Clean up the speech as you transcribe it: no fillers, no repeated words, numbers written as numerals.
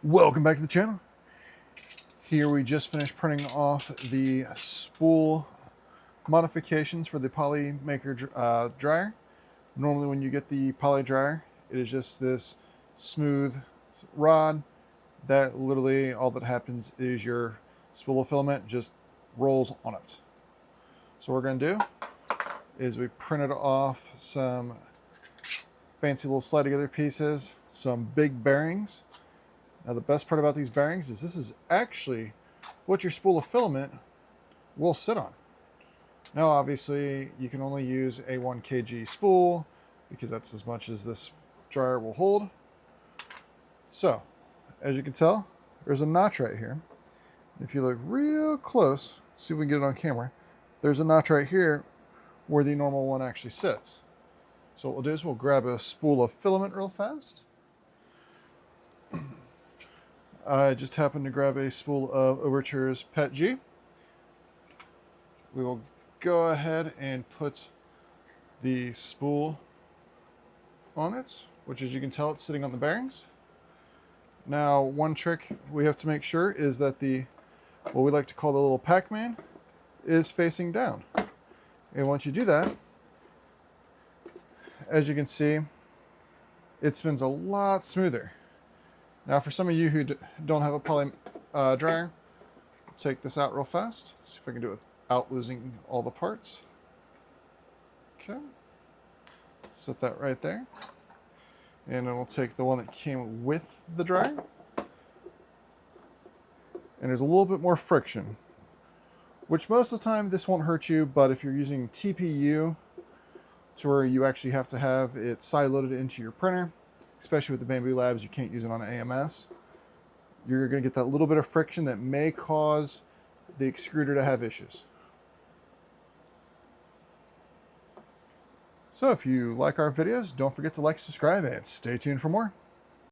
Welcome back to the channel. Here we just finished printing off the spool modifications for the Polymaker dryer. Normally when you get the poly dryer, it is just this smooth rod that literally all that happens is your spool of filament just rolls on it. So what we're going to do is we printed off some fancy little slide together pieces, some big bearings. Now the best part about these bearings is this is actually what your spool of filament will sit on. Now obviously you can only use a 1 kg spool because that's as much as this dryer will hold. So as you can tell, there's a notch right here. If you look real close, see if we can get it on camera, there's a notch right here where the normal one actually sits. So what we'll do is we'll grab a spool of filament real fast. I just happened to grab a spool of Overture's PET G. We will go ahead and put the spool on it, which as you can tell, it's sitting on the bearings. Now, one trick we have to make sure is that what we like to call the little Pac-Man is facing down. And once you do that, as you can see, it spins a lot smoother. Now for some of you who don't have a poly dryer, I'll take this out real fast. Let's see if I can do it without losing all the parts. Okay, set that right there. And then we'll take the one that came with the dryer. And there's a little bit more friction, which most of the time this won't hurt you, but if you're using TPU to where you actually have to have it side-loaded into your printer, especially with the Bamboo Labs, you can't use it on an AMS. You're going to get that little bit of friction that may cause the extruder to have issues. So if you like our videos, don't forget to like, subscribe, and stay tuned for more.